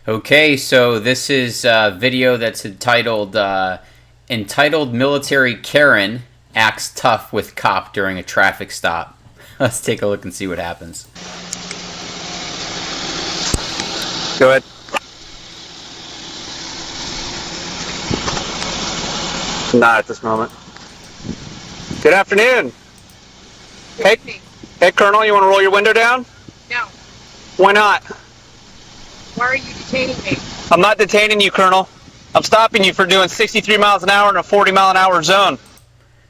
Okay, so this is a video that's entitled Military Karen Acts Tough with Cop During a Traffic Stop. Let's take a look and see what happens. Go ahead. Not at this moment. Good afternoon. Hey, Colonel, you want to roll your window down? No. Why not? Why are you detaining me? I'm not detaining you, Colonel. I'm stopping you for doing 63 miles an hour in a 40-mile-an-hour zone.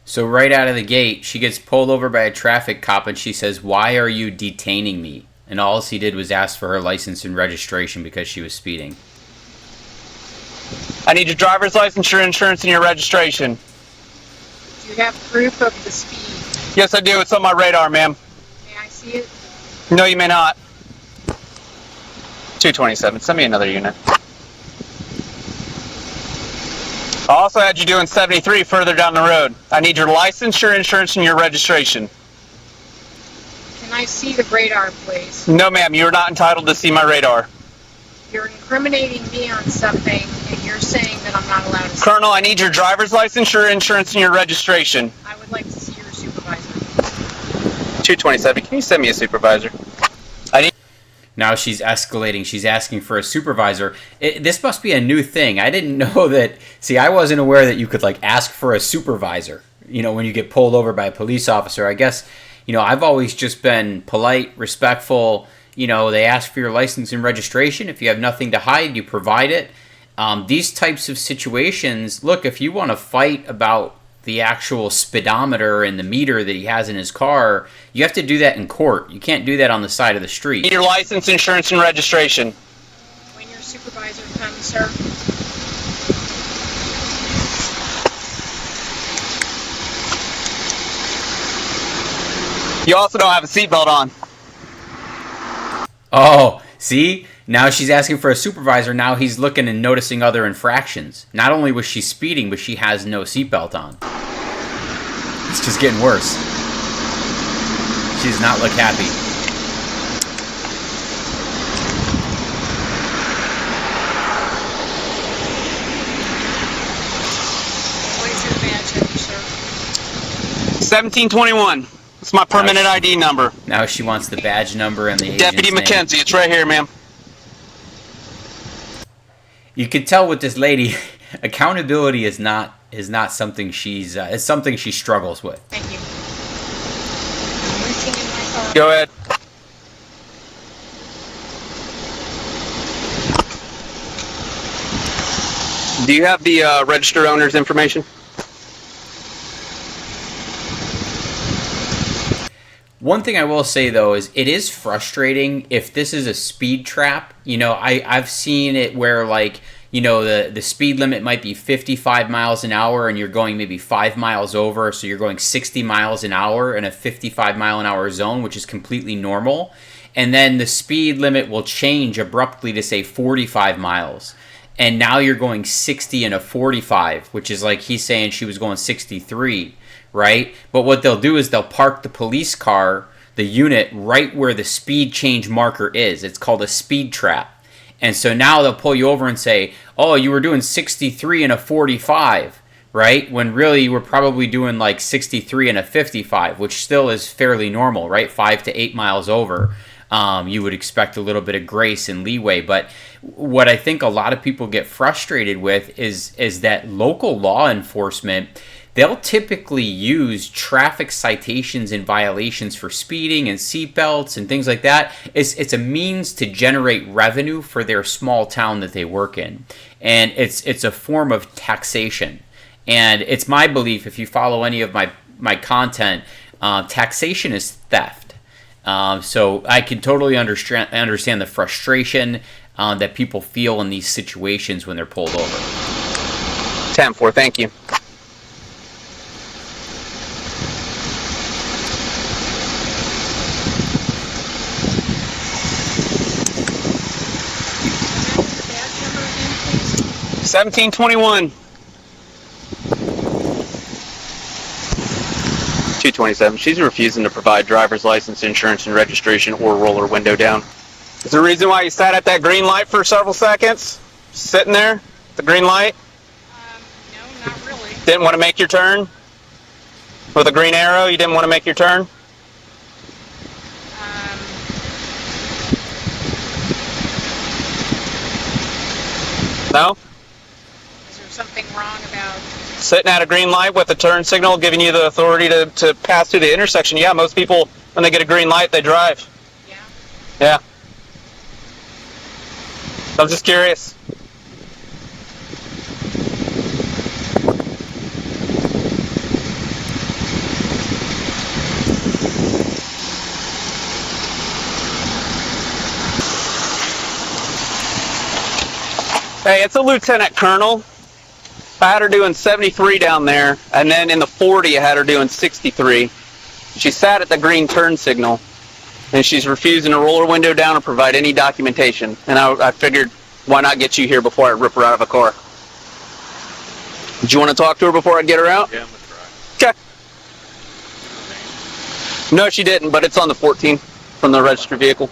So right out of the gate, she gets pulled over by a traffic cop and she says, "Why are you detaining me?" And all he did was ask for her license and registration because she was speeding. I need your driver's license, your insurance, and your registration. Do you have proof of the speed? Yes, I do. It's on my radar, ma'am. May I see it? No, you may not. 227. Send me another unit. I also had you doing 73 further down the road. I need your license, your insurance, and your registration. Can I see the radar, please? No, ma'am. You are not entitled to see my radar. You're incriminating me on something, and you're saying that I'm not allowed to see. Colonel, I need your driver's license, your insurance, and your registration. I would like to see your supervisor. 227. Can you send me a supervisor? Now she's escalating. She's asking for a supervisor. This must be a new thing. I didn't know that. See, I wasn't aware that you could ask for a supervisor, when you get pulled over by a police officer. I guess, I've always just been polite, respectful. They ask for your license and registration. If you have nothing to hide, you provide it. These types of situations, look, if you want to fight about the actual speedometer and the meter that he has in his car, you have to do that in court. You can't do that on the side of the street. Need your license, insurance, and registration. When your supervisor comes, sir. You also don't have a seatbelt on. Oh, see? Now she's asking for a supervisor. Now he's looking and noticing other infractions. Not only was she speeding, but she has no seatbelt on. It's just getting worse. She does not look happy. What is your badge number, sir? 1721. It's my permanent ID number. Now she wants the badge number and the agent's Deputy name. McKenzie. It's right here, ma'am. You could tell with this lady, accountability is not something it's something she struggles with. Thank you. Reaching in my car. Go ahead. Do you have the registered owner's information? One thing I will say, though, is it is frustrating if this is a speed trap. I've seen it where, the speed limit might be 55 miles an hour and you're going maybe 5 miles over, so you're going 60 miles an hour in a 55 mile an hour zone, which is completely normal. And then the speed limit will change abruptly to, say, 45 miles. And now you're going 60 in a 45, which is like he's saying she was going 63. Right? But what they'll do is they'll park the police car, the unit, right where the speed change marker is. It's called a speed trap. And so now they'll pull you over and say, "Oh, you were doing 63 in a 45, right?" When really you were probably doing 63 in a 55, which still is fairly normal, right? 5 to 8 miles over. You would expect a little bit of grace and leeway. But what I think a lot of people get frustrated with is that local law enforcement, they'll typically use traffic citations and violations for speeding and seatbelts and things like that. It's a means to generate revenue for their small town that they work in. And it's a form of taxation. And it's my belief, if you follow any of my content, taxation is theft. So I can totally understand the frustration that people feel in these situations when they're pulled over. 10-4, thank you. Badge number again, please. 1721. 227. She's refusing to provide driver's license, insurance, and registration or roll her window down. Is the reason why you sat at that green light for several seconds? Sitting there, the green light? No, not really. Didn't want to make your turn? With a green arrow, you didn't want to make your turn? No? Is there something wrong about... Sitting at a green light with a turn signal giving you the authority to pass through the intersection. Yeah, most people, when they get a green light, they drive. Yeah? Yeah. I'm just curious. Hey, it's a lieutenant colonel. I had her doing 73 down there, and then in the 40 I had her doing 63. She sat at the green turn signal, and she's refusing to roll her window down or provide any documentation. And I figured, why not get you here before I rip her out of a car? Did you want to talk to her before I get her out? Yeah, I'm gonna try. Okay. No, she didn't, but it's on the 14 from the registered vehicle.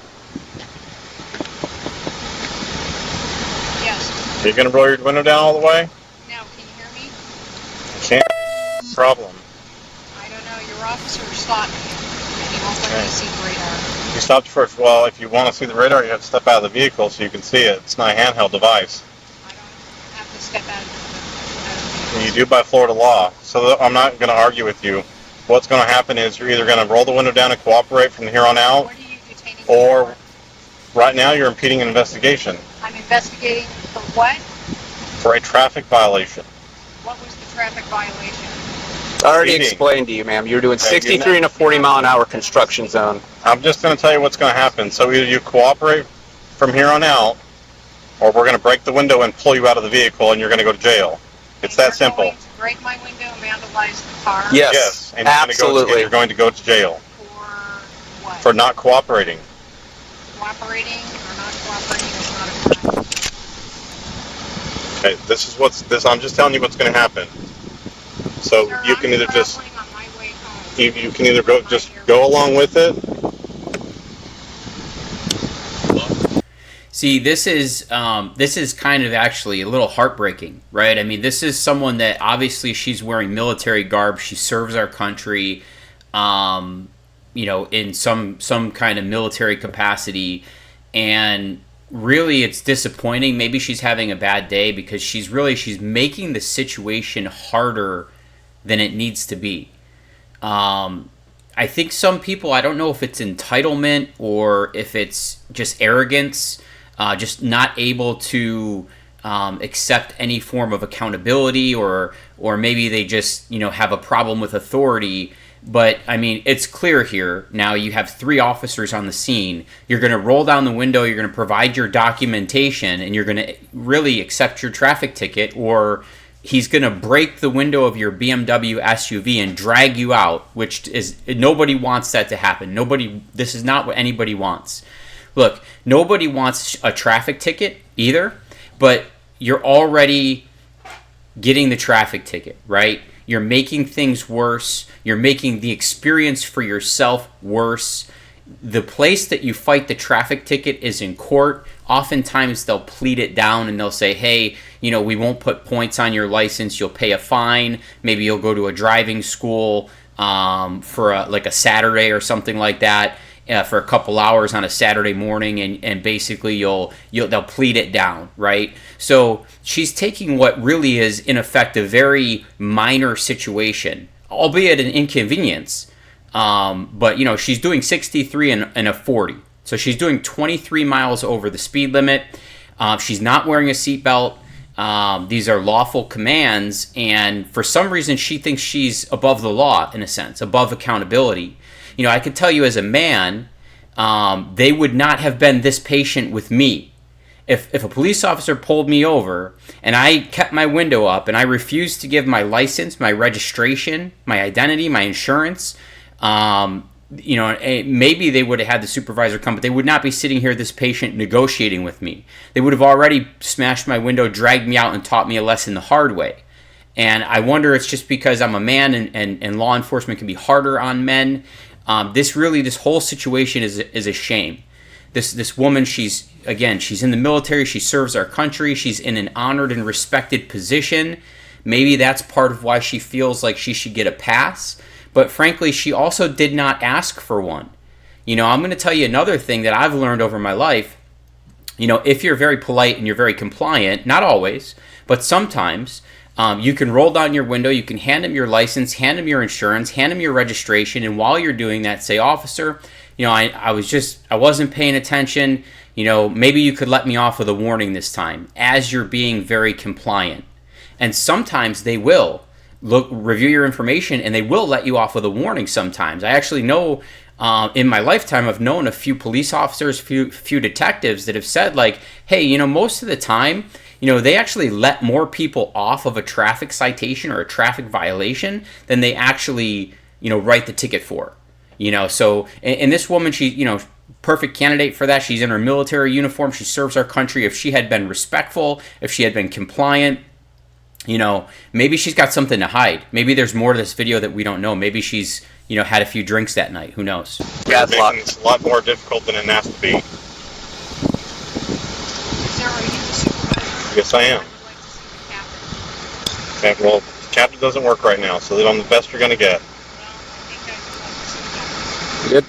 Yes. Are you gonna roll your window down all the way? Now, can you hear me? Can't. Problem. I don't know. Your officer stopped me, and he won't let me see the radar. You stopped first. Well, if you want to see the radar, you have to step out of the vehicle so you can see it. It's not a handheld device. I don't have to step out of the And you do by Florida law. So I'm not going to argue with you. What's going to happen is you're either going to roll the window down and cooperate from here on out, What are you detaining me or for? right now you're impeding an investigation I'm investigating for what? for a traffic violation. What was the traffic violation? I already Speeding. explained to you, ma'am. You're doing Okay, you're 63 in a 40-mile-an-hour construction zone. I'm just going to tell you what's going to happen. So either you cooperate from here on out, or we're going to break the window and pull you out of the vehicle and you're going to go to jail. It's And that simple. You're going to break my window and vandalize the car? Yes, And absolutely. you're going to go to jail For what? for not cooperating. Cooperating or not cooperating is not a crime. Okay, I'm just telling you what's going to happen. So Sir, you can I'm either just traveling on my way home. you can either go along with it. See, this is kind of actually a little heartbreaking, right? I mean, this is someone that obviously she's wearing military garb. She serves our country, in some kind of military capacity, and really, it's disappointing. Maybe she's having a bad day because she's making the situation harder than it needs to be. I think some people, I don't know if it's entitlement or if it's just arrogance, just not able to accept any form of accountability, or maybe they just have a problem with authority. But I mean, it's clear here. Now you have 3 officers on the scene. You're going to roll down the window, you're going to provide your documentation, and you're going to really accept your traffic ticket, or he's going to break the window of your BMW SUV and drag you out, which is, nobody wants that to happen. This is not what anybody wants. Look, nobody wants a traffic ticket either, but you're already getting the traffic ticket, right? You're making things worse. You're making the experience for yourself worse. The place that you fight the traffic ticket is in court. Oftentimes they'll plead it down and they'll say, hey, we won't put points on your license. You'll pay a fine. Maybe you'll go to a driving school for a Saturday or something like that. For a couple hours on a Saturday morning, and basically they'll plead it down, right? So she's taking what really is, in effect, a very minor situation, albeit an inconvenience. But she's doing 63 in a 40, so she's doing 23 miles over the speed limit. She's not wearing a seatbelt. These are lawful commands, and for some reason she thinks she's above the law, in a sense, above accountability. I could tell you as a man, they would not have been this patient with me. If a police officer pulled me over and I kept my window up and I refused to give my license, my registration, my identity, my insurance, maybe they would have had the supervisor come, but they would not be sitting here, this patient, negotiating with me. They would have already smashed my window, dragged me out, and taught me a lesson the hard way. And I wonder, it's just because I'm a man and law enforcement can be harder on men. This whole situation is a shame. this woman, she's in the military, she serves our country, she's in an honored and respected position. Maybe that's part of why she feels like she should get a pass. But frankly, she also did not ask for one. You know, I'm going to tell you another thing that I've learned over my life. You know, if you're very polite and you're very compliant, not always, but sometimes, you can roll down your window, you can hand them your license, hand them your insurance, hand them your registration, and while you're doing that, say, officer, you know, I wasn't paying attention, you know, maybe you could let me off with a warning this time, as you're being very compliant. And sometimes they will review your information and they will let you off with a warning sometimes. I actually know, in my lifetime, I've known a few police officers, few detectives that have said, like, hey, you know, most of the time, you know, they actually let more people off of a traffic citation or a traffic violation than they actually, you know, write the ticket for. You know, so, and this woman, she, you know, perfect candidate for that. She's in her military uniform. She serves our country. If she had been respectful, if she had been compliant, you know, maybe she's got something to hide. Maybe there's more to this video that we don't know. Maybe she's, you know, had a few drinks that night. Who knows? Yeah, It's a lot more difficult than it has to be. Sir, are you the supervisor? Yes, I am. I'd like to see the captain. Okay, well, the captain doesn't work right now, so I'm the best you're going to get. Well, I think I'd like to see the captain. Good.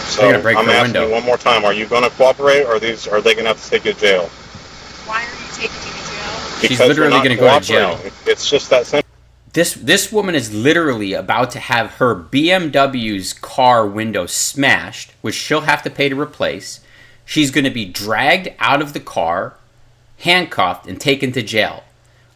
So They're gonna break I'm the asking window. you one more time: are you going to cooperate, or are they going to have to take you to jail? Why are you taking me to jail? She's Because literally they're not gonna go to jail. cooperating. It's just that simple. This woman is literally about to have her BMW's car window smashed, which she'll have to pay to replace. She's going to be dragged out of the car, handcuffed, and taken to jail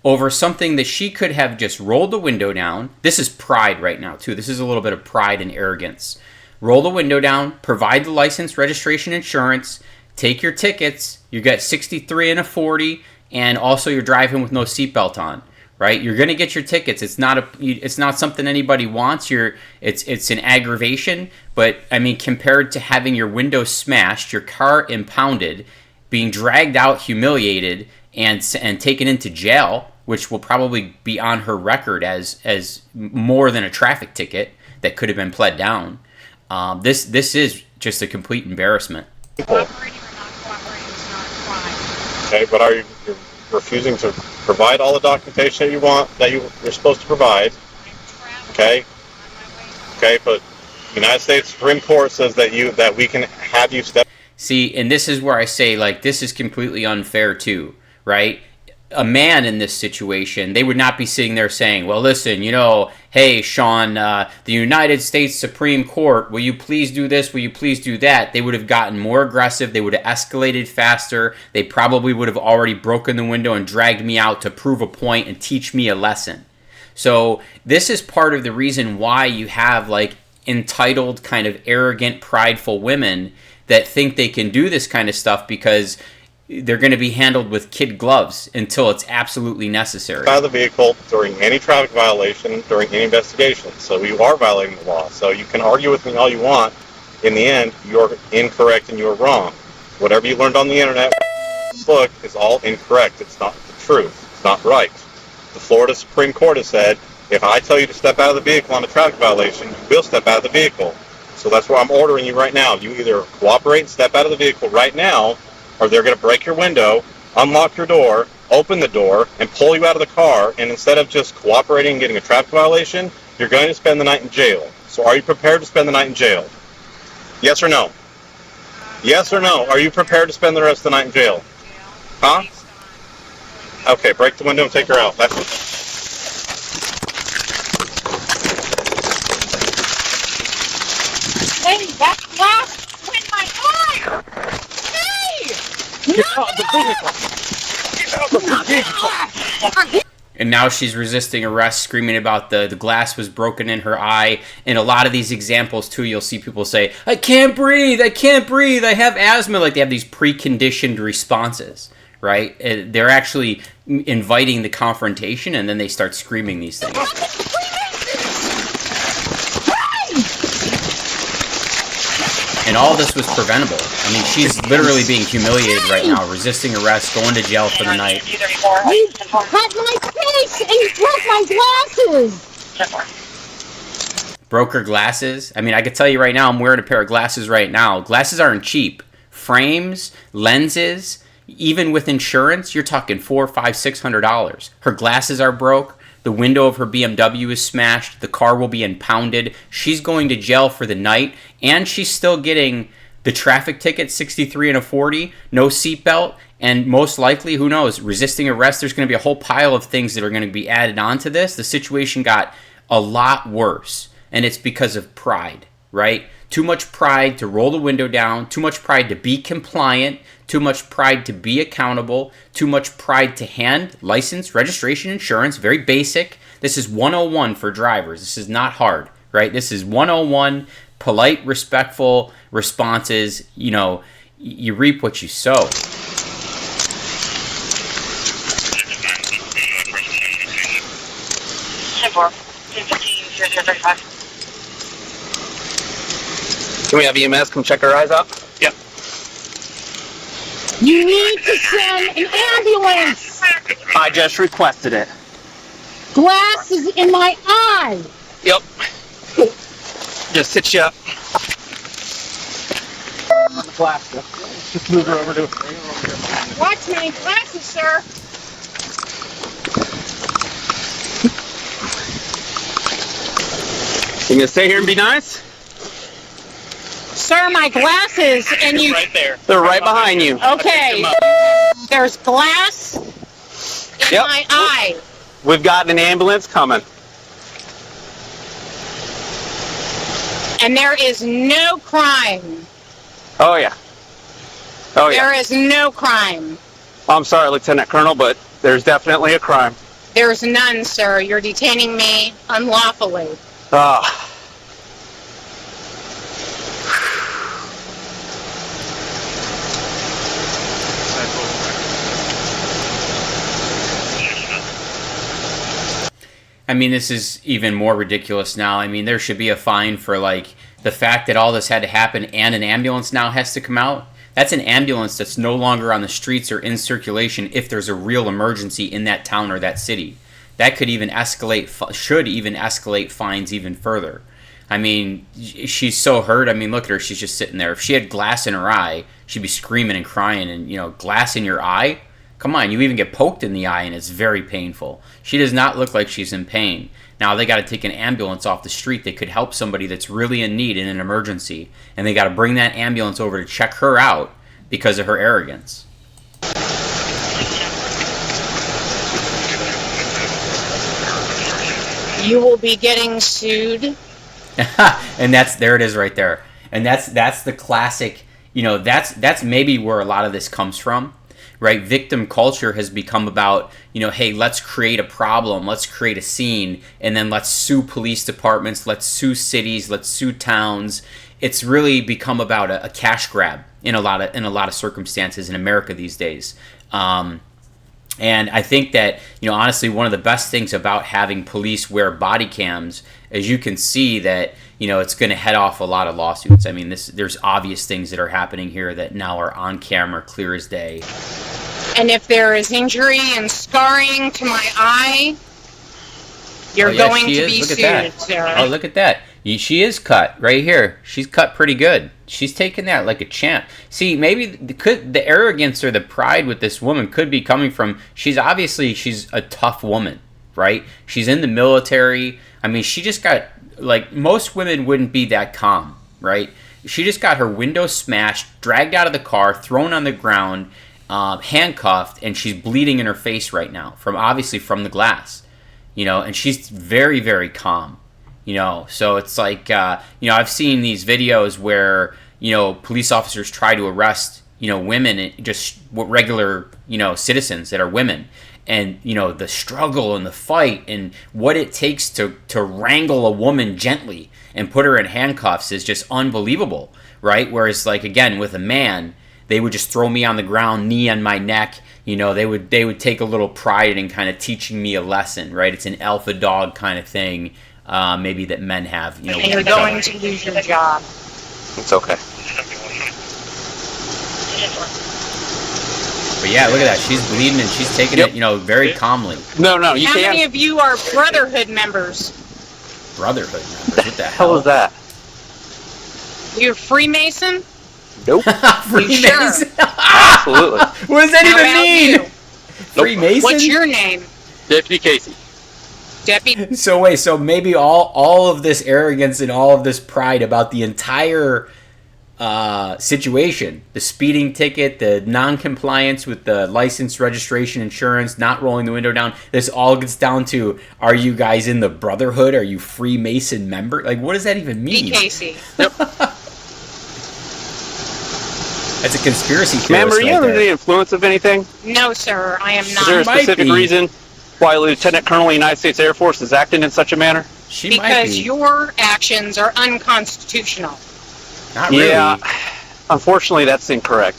over something that she could have just rolled the window down. This is pride right now, too. This is a little bit of pride and arrogance. Roll the window down, provide the license, registration, insurance, take your tickets. You get 63 and a 40, and also you're driving with no seatbelt on. Right, you're going to get your tickets. It's not something anybody wants. It's an aggravation. But I mean, compared to having your window smashed, your car impounded, being dragged out, humiliated, and taken into jail, which will probably be on her record as more than a traffic ticket that could have been pled down. This is just a complete embarrassment. Cooperating or not cooperating is not a crime. Okay, but you're refusing to provide all the documentation that you want, that you're supposed to provide? I'm traveling Okay. on my way home. Okay, but the United States Supreme Court says that we can have you step. See, and this is where I say, like, this is completely unfair too, right? A man in this situation, they would not be sitting there saying, well, listen, you know, hey, Sean, the United States Supreme Court, will you please do this? Will you please do that? They would have gotten more aggressive. They would have escalated faster. They probably would have already broken the window and dragged me out to prove a point and teach me a lesson. So this is part of the reason why you have, like, entitled, kind of arrogant, prideful women that think they can do this kind of stuff because they're going to be handled with kid gloves until it's absolutely necessary. Out of the vehicle during any traffic violation, during any investigation. So you are violating the law. So you can argue with me all you want. In the end, you're incorrect and you're wrong. Whatever you learned on the internet, book is all incorrect. It's not the truth. It's not right. The Florida Supreme Court has said, if I tell you to step out of the vehicle on a traffic violation, you will step out of the vehicle. So that's why I'm ordering you right now. You either cooperate and step out of the vehicle right now, or they're going to break your window, unlock your door, open the door, and pull you out of the car. And instead of just cooperating and getting a traffic violation, you're going to spend the night in jail. So are you prepared to spend the night in jail? Yes or no? Yes or no? Are you prepared to spend the rest of the night in jail? Huh? Okay, break the window and take her out. That's it. Hey, that glass went my eye! Hey! Get out of the vehicle! Get out of the vehicle! And now she's resisting arrest, screaming about the glass was broken in her eye. In a lot of these examples, too, you'll see people say, I can't breathe, I have asthma. Like they have these preconditioned responses, right? They're actually inviting the confrontation, and then they start screaming these things. And all this was preventable. I mean, she's literally being humiliated right now, resisting arrest, going to jail for the night. You cut my face and you broke my glasses! broke her glasses. I mean, I could tell you right now, I'm wearing a pair of glasses right now. Glasses aren't cheap. Frames, lenses, even with insurance, you're talking $400, $500, $600. Her glasses are broke. The window of her BMW is smashed. The car will be impounded. She's going to jail for the night, and she's still getting the traffic ticket, 63 and a 40, no seatbelt, and most likely, who knows, resisting arrest. There's going to be a whole pile of things that are going to be added onto this. The situation got a lot worse, and it's because of pride, right? Too much pride to roll the window down, too much pride to be compliant, too much pride to be accountable, too much pride to hand license, registration, insurance, very basic. This is 101 for drivers. This is not hard, right? This is 101, polite, respectful responses. You know, you reap what you sow. Can we have EMS come check her eyes out? Yep. You need to send an ambulance. I just requested it. Glass is in my eye. Yep. Just sit you up. On the plastic. Just move her over to. Watch my glasses, sir. You gonna stay here and be nice? Sir, my glasses, and you. Right there. They're right behind you. Okay. There's glass in Yep. my eye. We've got an ambulance coming. And there is no crime. Oh yeah. Oh yeah. There is no crime. I'm sorry, Lieutenant Colonel, but there's definitely a crime. There's none, sir. You're detaining me unlawfully. Ah. I mean, this is even more ridiculous now. I mean, there should be a fine for, like, the fact that all this had to happen and an ambulance now has to come out. That's an ambulance that's no longer on the streets or in circulation if there's a real emergency in that town or that city. That could even escalate, should even escalate fines even further. I mean, she's so hurt. I mean, look at her. She's just sitting there. If she had glass in her eye, she'd be screaming and crying. And, you know, glass in your eye? Come on, you even get poked in the eye and it's very painful. She does not look like she's in pain. Now they got to take an ambulance off the street that could help somebody that's really in need in an emergency. And they got to bring that ambulance over to check her out because of her arrogance. You will be getting sued. And there it is right there. And that's the classic, you know, that's maybe where a lot of this comes from. Right, victim culture has become about, you know, hey, let's create a problem, let's create a scene, and then let's sue police departments, let's sue cities, let's sue towns. It's really become about a cash grab in a lot of circumstances in America these days. And I think that, you know, honestly, one of the best things about having police wear body cams is you can see that, you know, it's going to head off a lot of lawsuits. I mean, there's obvious things that are happening here that now are on camera, clear as day. And if there is injury and scarring to my eye, you're going to be sued, sir. Oh, look at that. She is cut right here. She's cut pretty good. She's taking that like a champ. See, maybe the arrogance or the pride with this woman could be coming from, she's a tough woman, right? She's in the military. I mean, she just got, like, most women wouldn't be that calm, right? She just got her window smashed, dragged out of the car, thrown on the ground, handcuffed, and she's bleeding in her face right now from the glass, you know, and she's very, very calm, you know. So it's like, you know, I've seen these videos where, you know, police officers try to arrest, you know, women, just regular, you know, citizens that are women, and, you know, the struggle and the fight and what it takes to wrangle a woman gently and put her in handcuffs is just unbelievable, right? Whereas, like, again, with a man, they would just throw me on the ground, knee on my neck. You know, they would take a little pride in kind of teaching me a lesson, right? It's an alpha dog kind of thing, maybe that men have. You know, and you're going to lose your job. It's okay. But yeah, look at that. She's bleeding and she's taking it, you know, very calmly. No, you How can't. many of you are Brotherhood members? Brotherhood members. What the hell is that? You're Freemason? Nope. Freemason? Sure? Absolutely. What does that How even about mean? you? Freemason? What's your name? Deputy Casey. Deputy. So wait, so maybe all of this arrogance and all of this pride about the entire situation, the speeding ticket, the non-compliance with the license, registration, insurance, not rolling the window down, this all gets down to, are you guys in the Brotherhood? Are you Freemason member? Like, what does that even mean? Be Casey. Yep. That's a conspiracy theorist. Ma'am, are you right under there. the influence of anything? No, sir, I am Is there a not. Might specific be. reason why Lieutenant Colonel of the United States Air Force is acting in such a manner? She might Because be. your actions are unconstitutional. Not really. Yeah. Unfortunately, that's incorrect.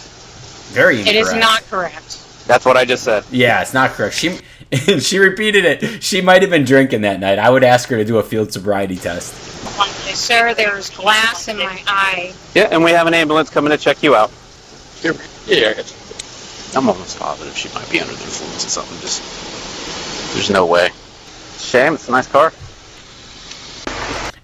Very incorrect. It is not correct. That's what I just said. Yeah, it's not correct. She repeated it. She might have been drinking that night. I would ask her to do a field sobriety test. Sir, there's glass in my eye. Yeah, and we have an ambulance coming to check you out. Yeah, I got you. I'm almost positive she might be under the influence of something. There's no way. Shame. It's a nice car.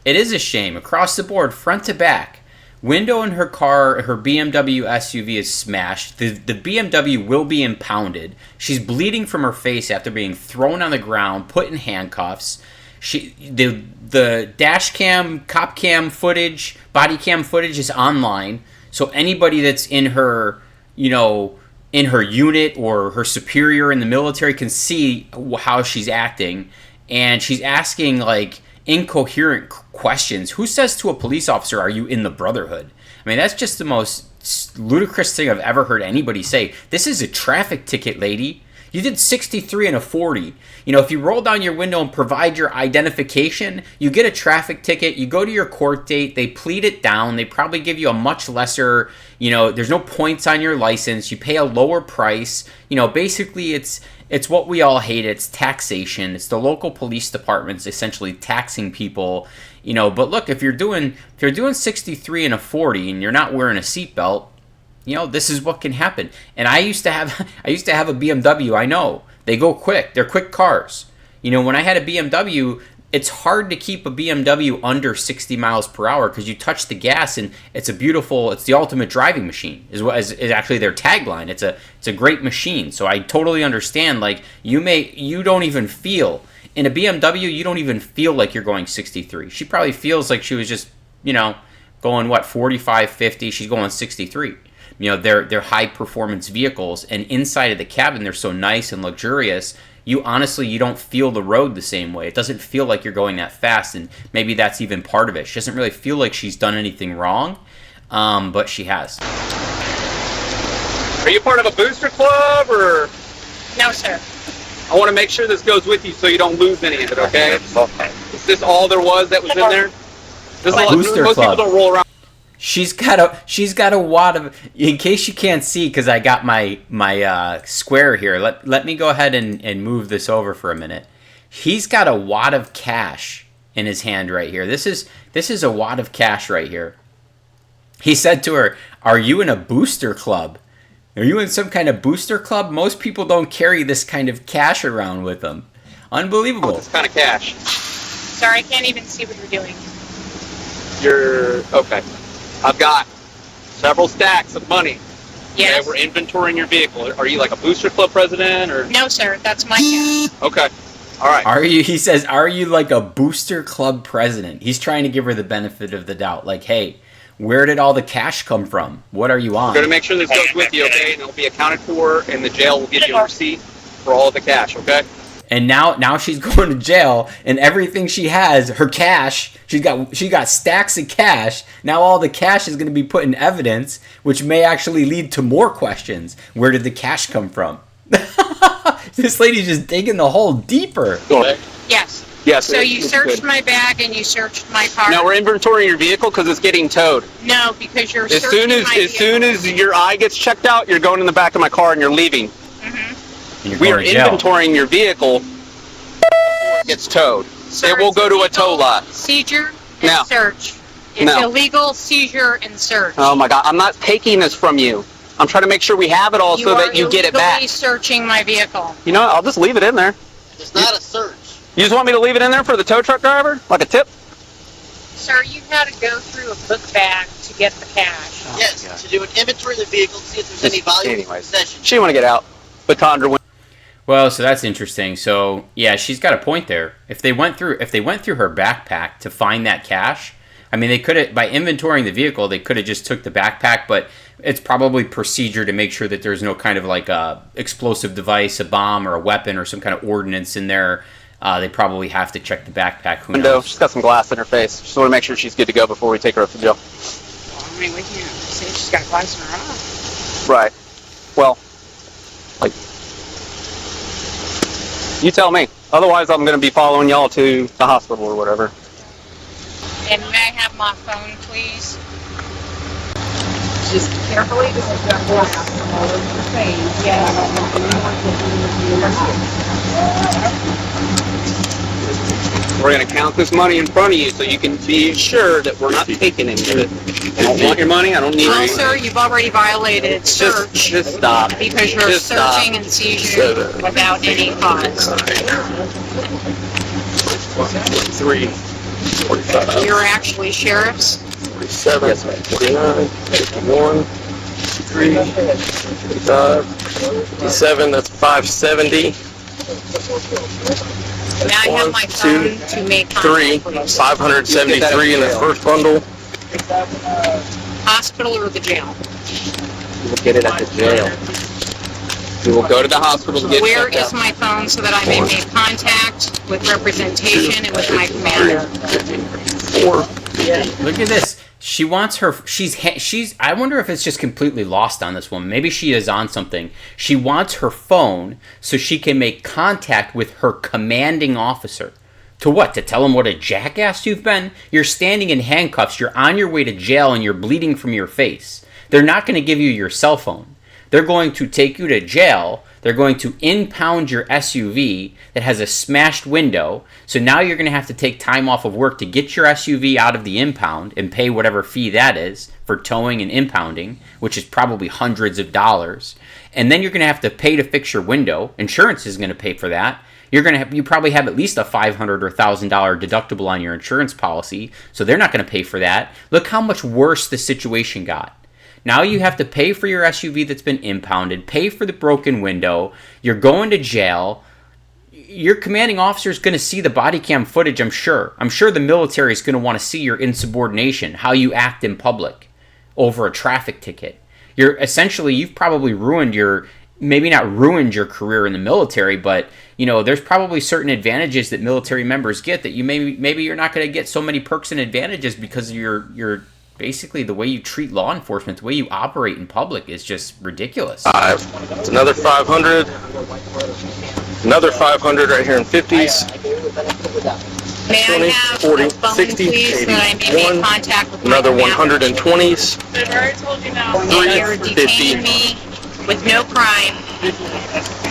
It is a shame. Across the board, front to back. Window in her car, her BMW SUV is smashed. The BMW will be impounded. She's bleeding from her face after being thrown on the ground, put in handcuffs. The dash cam, cop cam footage, body cam footage is online. So anybody that's in her, in her unit or her superior in the military can see how she's acting. And she's asking, like, incoherent questions. Who says to a police officer, are you in the Brotherhood? I mean, that's just the most ludicrous thing I've ever heard anybody say. This is a traffic ticket, lady. You did 63 and a 40. If you roll down your window and provide your identification, you get a traffic ticket, you go to your court date, they plead it down, they probably give you a much lesser, there's no points on your license, you pay a lower price. Basically it's what we all hate. It's taxation. It's the local police departments essentially taxing people. But look, if you're doing 63 and a 40 and you're not wearing a seatbelt, this is what can happen. And I used to have a BMW. I know they go quick. They're quick cars. When I had a BMW, it's hard to keep a BMW under 60 miles per hour because you touch the gas and it's the ultimate driving machine is actually their tagline. It's a great machine. So I totally understand. Like you don't even feel in a BMW, you don't even feel like you're going 63. She probably feels like she was just, going 45, 50. She's going 63. They're high performance vehicles, and inside of the cabin they're so nice and luxurious. You don't feel the road the same way. It doesn't feel like you're going that fast, and maybe that's even part of it. She doesn't really feel like she's done anything wrong, but she has. Are you part of a booster club, or? No, sir. I want to make sure this goes with you so you don't lose any of it, okay? Is this all there was that was in there? Booster most club. people don't roll around. She's got a wad of. In case you can't see, because I got my square here. Let me go ahead and move this over for a minute. He's got a wad of cash in his hand right here. This is a wad of cash right here. He said to her, "Are you in a booster club? Are you in some kind of booster club? Most people don't carry this kind of cash around with them. Unbelievable." This kind of cash. Sorry, I can't even see what you're doing. You're okay. I've got several stacks of money. Yes. Okay, we're inventorying your vehicle. Are you like a booster club president or? No, sir, that's my cash. Okay. All right. He says, are you like a booster club president? He's trying to give her the benefit of the doubt. Like, hey, where did all the cash come from? What are you on? We're going to make sure this goes with you, okay? And it'll be accounted for, and the jail will give you a receipt for all of the cash, okay? And now she's going to jail, and everything she has, her cash, she got stacks of cash. Now all the cash is going to be put in evidence, which may actually lead to more questions. Where did the cash come from? This lady's just digging the hole deeper. Yes. Yes. So you searched my bag and you searched my car? No, we're inventorying your vehicle because it's getting towed. No, because you're As searching soon as your eye gets checked out, you're going in the back of my car and you're leaving. Mm-hmm. We are inventorying your vehicle before it gets towed. Sir, it will go to a tow lot. Seizure and No. search. It's No. illegal seizure and search. Oh my God! I'm not taking this from you. I'm trying to make sure we have it all so that you get it back. You are searching my vehicle. You know what? I'll just leave it in there. It's not a search. You just want me to leave it in there for the tow truck driver? Like a tip? Sir, you had to go through a book bag to get the cash. Yes, to do an inventory of the vehicle, see if there's any valuable Anyways, possessions. she didn't want to get out. But Tondra went. Well, so that's interesting. So yeah, she's got a point there. If they went through her backpack to find that cash, I mean, they could have, by inventorying the vehicle, they could have just took the backpack, but it's probably procedure to make sure that there's no kind of like a explosive device, a bomb, or a weapon, or some kind of ordinance in there. They probably have to check the backpack. Who knows? She's got some glass in her face. Just want to make sure she's good to go before we take her up to jail. Well, I mean, we can't see she's got glass in her eye. Right. Well, like, you tell me. Otherwise, I'm going to be following y'all to the hospital or whatever. And may I have my phone, please? Just carefully, because it's got glass all over your face. We're going to count this money in front of you so you can be sure that we're not taking any of it. I don't want your money. I don't need Well, it. sir, you've already violated search Just stop. because you're Just stop. searching and seizure without any cause. 3, 45, You're actually sheriffs. 47, 49, 51, 53, 55, 57, that's 570. May I have my phone to make 3, contact, please? 573 in the first bundle. Hospital or the jail? We'll get it at the jail. We will go to the hospital to get Where checked is out. my phone so that I may make contact with representation and with my commander? 4, Look at this. She wants her. She's. I wonder if it's just completely lost on this woman. Maybe she is on something. She wants her phone so she can make contact with her commanding officer. To what? To tell him what a jackass you've been? You're standing in handcuffs. You're on your way to jail and you're bleeding from your face. They're not going to give you your cell phone. They're going to take you to jail. They're going to impound your SUV that has a smashed window. So now you're going to have to take time off of work to get your SUV out of the impound and pay whatever fee that is for towing and impounding, which is probably hundreds of dollars. And then you're going to have to pay to fix your window. Insurance is going to pay for that. You probably have at least a $500 or $1,000 deductible on your insurance policy, so they're not going to pay for that. Look how much worse the situation got. Now you have to pay for your SUV that's been impounded, pay for the broken window, you're going to jail. Your commanding officer is going to see the body cam footage, I'm sure. I'm sure the military is going to want to see your insubordination, how you act in public over a traffic ticket. You've probably ruined maybe not ruined your career in the military, but there's probably certain advantages that military members get that maybe you're not going to get so many perks and advantages because of your basically the way you treat law enforcement, the way you operate in public is just ridiculous. 5, it's another 500. Another 500 right here in 50s. May 20, I have 40, a phone, 60, please, so that I may 81, make contact with Another my commander? 120s. And you're 50. detaining me with no crime,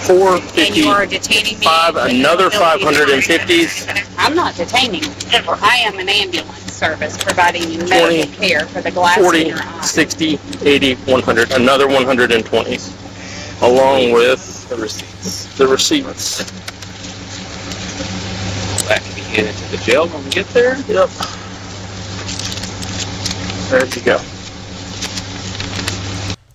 4, and you are detaining me 55, with another no guilty 550s. I'm not detaining you. I am an ambulance service providing you 20, medical care for the glass in 40, your eye. 60, 80, 100, another 120s, along with the receipts. That can be handed to the jail when we get there. Yep. There you go.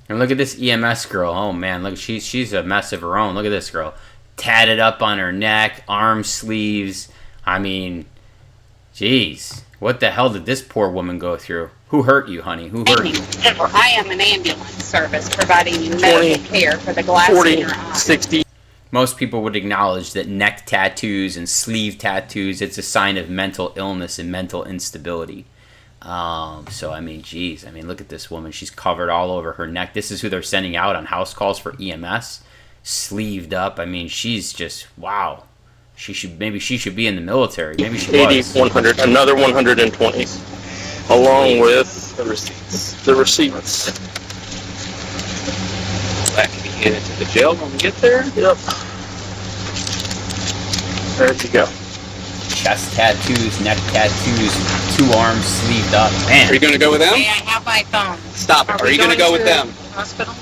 And look at this EMS girl. Oh man, look, she's a mess of her own. Look at this girl. Tatted up on her neck, arm sleeves. I mean, jeez. What the hell did this poor woman go through? Who hurt you, honey? Who hurt you? I am an ambulance service providing you medical care for the glass in 40, your eye. 60. Most people would acknowledge that neck tattoos and sleeve tattoos, it's a sign of mental illness and mental instability. So, I mean, geez. I mean, look at this woman. She's covered all over her neck. This is who they're sending out on house calls for EMS. Sleeved up. I mean, she's just, wow. Maybe she should be in the military. Maybe she 80, was. 100, another 120s, along with the receipts. That can be handed to the jail when we get there. Yep. There you go. Chest tattoos, neck tattoos, 2 arms sleeved up. Man. Are you going to go with them? May I have my phone? Stop it. Are we you going to go with to them? Hospital?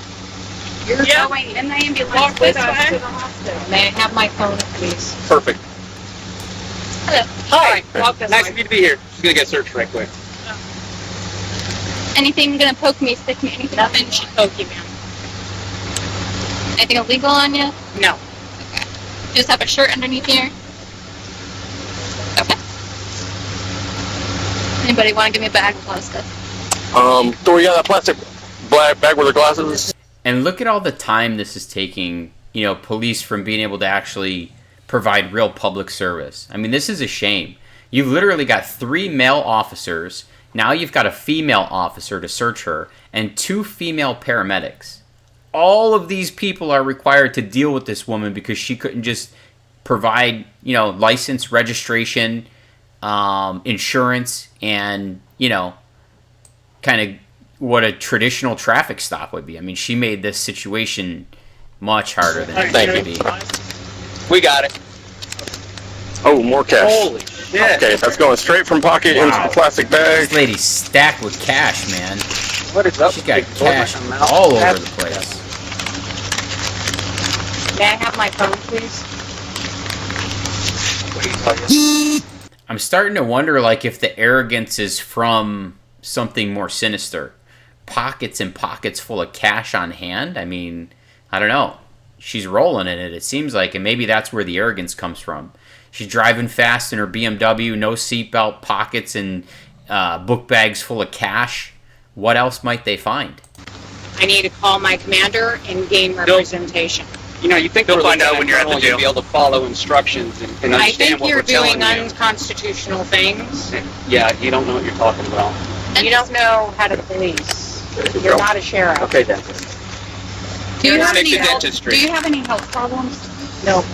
You're Yeah. going in the ambulance Walk with this us way. to the hospital. May I have my phone, please? Perfect. Hello. Hi. Walk this Nice way. of you to be here. She's gonna get searched right quick. Anything gonna poke me, stick me, anything? Nothing should poke you, ma'am. Anything illegal on you? No. Okay. Just have a shirt underneath here? Okay. Anybody want to give me a bag with a lot of stuff? Thor, you got that plastic black bag with the glasses? And look at all the time this is taking, you know, police from being able to actually provide real public service. I mean, this is a shame. You've literally got 3 male officers. Now you've got a female officer to search her and 2 female paramedics. All of these people are required to deal with this woman because she couldn't just provide, you know, license, registration, insurance, and, you know, kind of what a traditional traffic stop would be. I mean, she made this situation much harder than it Thank could you. be. We got it. Oh, more cash. Holy shit. Okay, that's going straight from pocket into the plastic bag. This lady's stacked with cash, man. What is up? She's got Big boy, cash my mouth. all over the place. May I have my phone, please? What are you talking? I'm starting to wonder, like, if the arrogance is from something more sinister. Pockets and pockets full of cash on hand. I mean, I don't know. She's rolling in it, it seems like, and maybe that's where the arrogance comes from. She's driving fast in her BMW, no seatbelt, pockets and book bags full of cash. What else might they find? I need to call my commander and gain representation. You know, you think they'll find out when you're at the jail. You'll be able to follow instructions and I understand think what you're we're telling doing you. unconstitutional things. Yeah, you don't know what you're talking about. You don't know how to police. You're not a sheriff. Okay, then. Do you have Take any the health? dentistry. Do you have any health problems? No.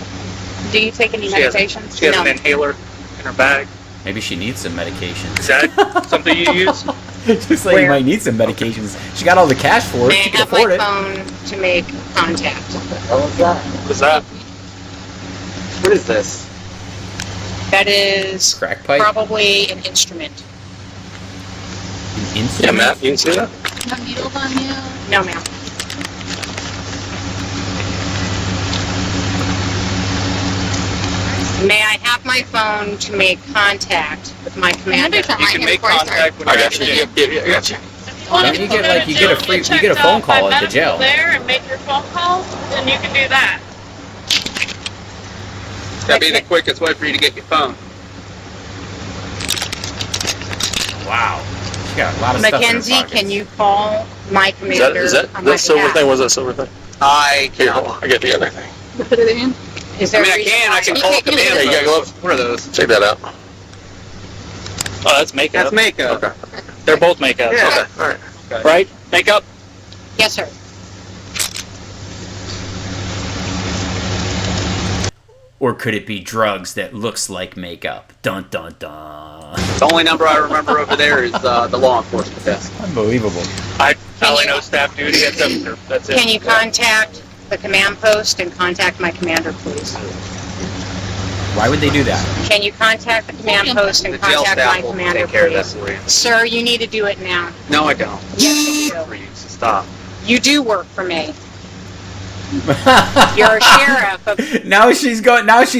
Do you take any medications? She has No. an inhaler in her bag. Maybe she needs some medication. Is that something you use? Just like you Where? might need some medications. She got all the cash for it. May I She can have afford my it. phone to make contact? What is that? What is this? That is Crack pipe. probably an instrument. An Yeah, instrument? Matt, you can see that? No needles on you? No, ma'am. May I have my phone to make contact with my commander? You can make Contact when I you're got at you. the jail. Yeah, I got you. Don't you get like you get a phone call at the jail? There and make your phone call, then you can do that. That'd be the quickest way for you to get your phone. Wow. She got a lot of stuff in her Mackenzie, pockets. can you call my Is commander that on my that silver behalf? thing? Was that silver thing? I Here, can't. hold on. I get the other thing. Put it in. Is I there mean, a I reason can. why- I can call take it. command. Yeah, you got gloves? What are those? Check that out. Oh, that's makeup. That's makeup. Okay. They're both makeup. Yeah. Okay. All right. Right? Makeup? Yes, sir. Or could it be drugs that looks like makeup? Dun dun dun. The only number I remember over there is the law enforcement desk. Unbelievable. I only know staff duty. That's it. Can you contact the command post and contact my commander, please? Why would they do that? Can you contact the command post and The jail contact staff my will commander, take care of that please? for you. Sir, you need to do it now. No, I don't. Yes, you For you, so stop. do. You do work for me. You're a sheriff of Now she's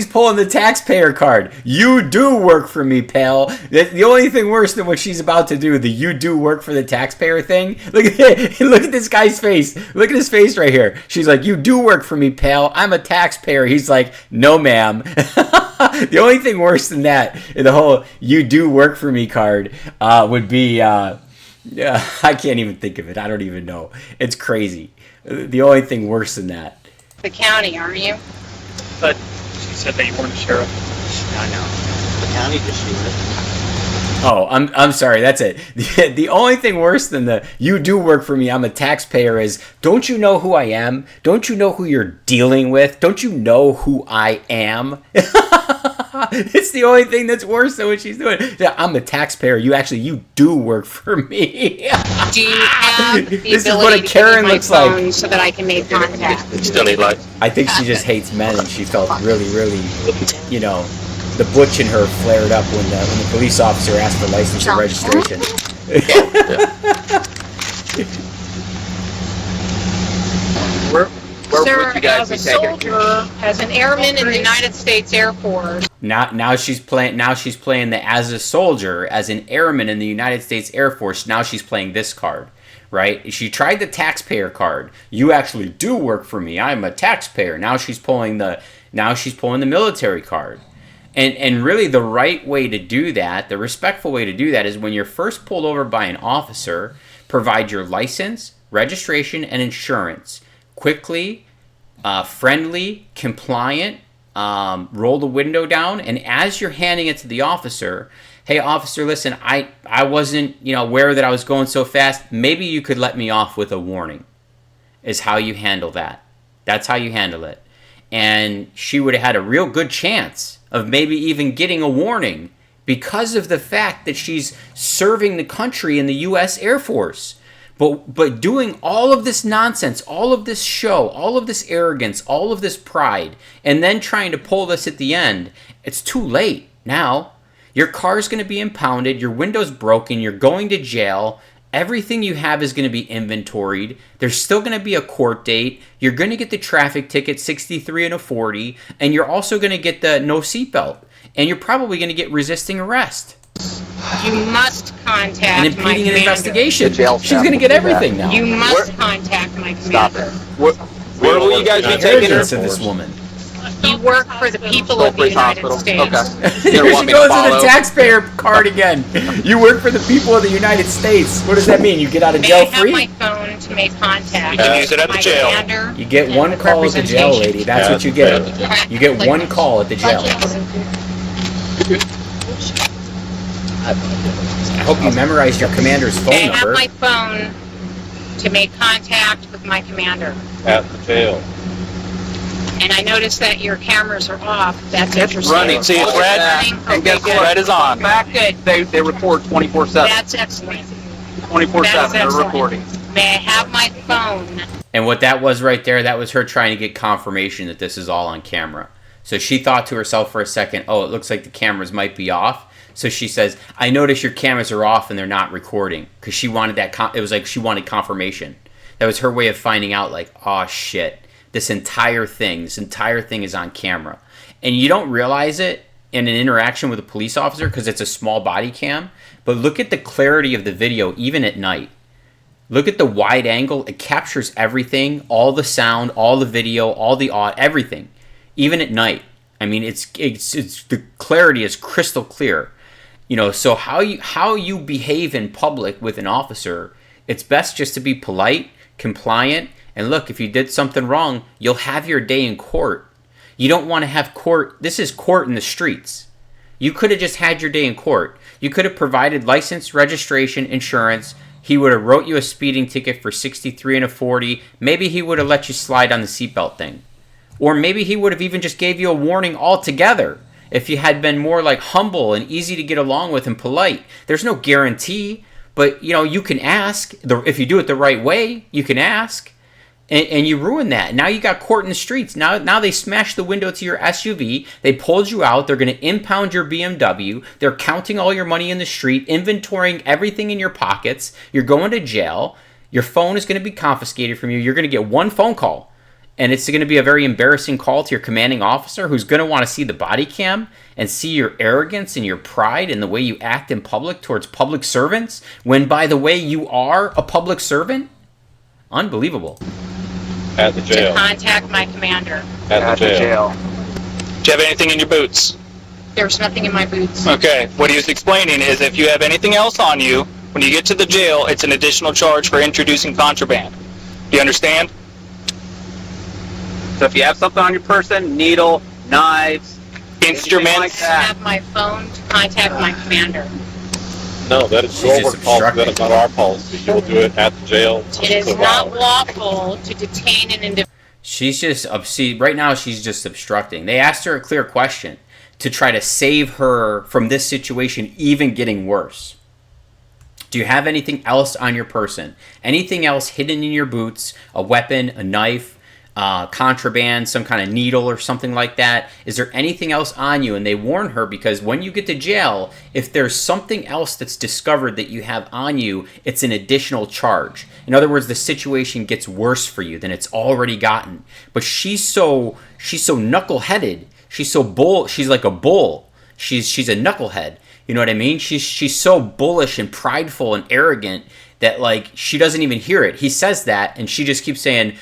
pulling the taxpayer card. You do work for me, pal. The only thing worse than what she's about to do, the you do work for the taxpayer thing. Look at this guy's face. Look at his face right here. She's like, you do work for me, pal. I'm a taxpayer. He's like, no, ma'am. The only thing worse than that, the whole you do work for me card, would be, yeah, I can't even think of it. I don't even know. It's crazy. The only thing worse than that. the county, aren't you? But she said that you weren't a sheriff. I know. The county just shoot it. Oh, I'm sorry. That's it. The only thing worse than the you do work for me, I'm a taxpayer is, don't you know who I am? Don't you know who you're dealing with? Don't you know who I am? It's the only thing that's worse than what she's doing. Yeah, I'm a taxpayer. You do work for me. Do you have the This is ability what a to Karen give me my looks like. phone so that I can make contact? You still need lights. I think she just hates men, and she felt really, you know, the butch in her flared up when the police officer asked for license and registration. We're officer, would you guys as be a taking? soldier, as an airman in the United States Air Force. Now she's playing the as a soldier, as an airman in the United States Air Force. Now she's playing this card, right? She tried the taxpayer card. You actually do work for me. I'm a taxpayer. Now she's pulling the military card. And really the right way to do that, the respectful way to do that, is when you're first pulled over by an officer, provide your license, registration, and insurance. Quickly, friendly, compliant, roll the window down, and as you're handing it to the officer, hey officer, listen, I wasn't aware that I was going so fast. Maybe you could let me off with a warning, is how you handle that. That's how you handle it. And she would have had a real good chance of maybe even getting a warning because of the fact that she's serving the country in the U.S. Air Force. But doing all of this nonsense, all of this show, all of this arrogance, all of this pride, and then trying to pull this at the end, it's too late now. Your car's going to be impounded, your window's broken, you're going to jail, everything you have is going to be inventoried, there's still going to be a court date, you're going to get the traffic ticket 63 and a 40, and you're also going to get the no seatbelt, and you're probably going to get resisting arrest. You must contact and impeding my an commander. investigation. She's going to get everything now. You must contact my commander. Stop it. Where will you guys be taking her? To this woman. You work for the people of the United States. Okay. Here she goes to the taxpayer card again. You work for the people of the United States. What does that mean? You get out of jail free? I have my phone to make contact. You can use it at the jail. You get one call at the jail, lady. That's what you get. You get one call at the jail. I hope you memorized your commander's phone I number. have my phone to make contact with my commander. At the jail. And I noticed that your cameras are off. That's interesting. Running. See, it's red. And guess what? Red is on. Good. They record 24/7. That's excellent. 24/7. They're excellent. recording. May I have my phone? And what that was right there, that was her trying to get confirmation that this is all on camera. So she thought to herself for a second, oh, it looks like the cameras might be off. So she says, I notice your cameras are off and they're not recording. Because she wanted that, it was like she wanted confirmation. That was her way of finding out, like, oh shit, this entire thing is on camera. And you don't realize it in an interaction with a police officer because it's a small body cam. But look at the clarity of the video, even at night. Look at the wide angle. It captures everything, all the sound, all the video, all the audio, everything. Even at night. I mean, it's the clarity is crystal clear. So how you behave in public with an officer, it's best just to be polite, compliant, and look, if you did something wrong, you'll have your day in court. You don't want to have court. This is court in the streets. You could have just had your day in court. You could have provided license, registration, insurance. He would have wrote you a speeding ticket for 63 and a 40. Maybe he would have let you slide on the seatbelt thing. Or maybe he would have even just gave you a warning altogether if you had been more like humble and easy to get along with and polite. There's no guarantee, but you can ask. If you do it the right way, you can ask. And you ruin that. Now you got court in the streets. Now they smashed the window to your SUV. They pulled you out. They're going to impound your BMW. They're counting all your money in the street, inventorying everything in your pockets. You're going to jail. Your phone is going to be confiscated from you. You're going to get one phone call. And it's going to be a very embarrassing call to your commanding officer who's going to want to see the body cam and see your arrogance and your pride and the way you act in public towards public servants when, by the way, you are a public servant. Unbelievable. At the jail. To contact my commander. At the jail. Do you have anything in your boots? There's nothing in my boots. Okay. What he was explaining is if you have anything else on you, when you get to the jail, it's an additional charge for introducing contraband. Do you understand? So if you have something on your person, needle, knives, instruments. I have my phone to contact my commander. No, that is your work policy. That is not our policy. You will do it at the jail. It is not lawful to detain an individual. She's just right now she's just obstructing. They asked her a clear question to try to save her from this situation even getting worse. Do you have anything else on your person? Anything else hidden in your boots? A weapon, a knife, contraband, some kind of needle or something like that? Is there anything else on you? And they warn her because when you get to jail, if there's something else that's discovered that you have on you, it's an additional charge. In other words, the situation gets worse for you than it's already gotten. But she's so knuckleheaded. She's like a bull. She's a knucklehead. You know what I mean? She's so bullish and prideful and arrogant that like she doesn't even hear it. He says that and she just keeps saying,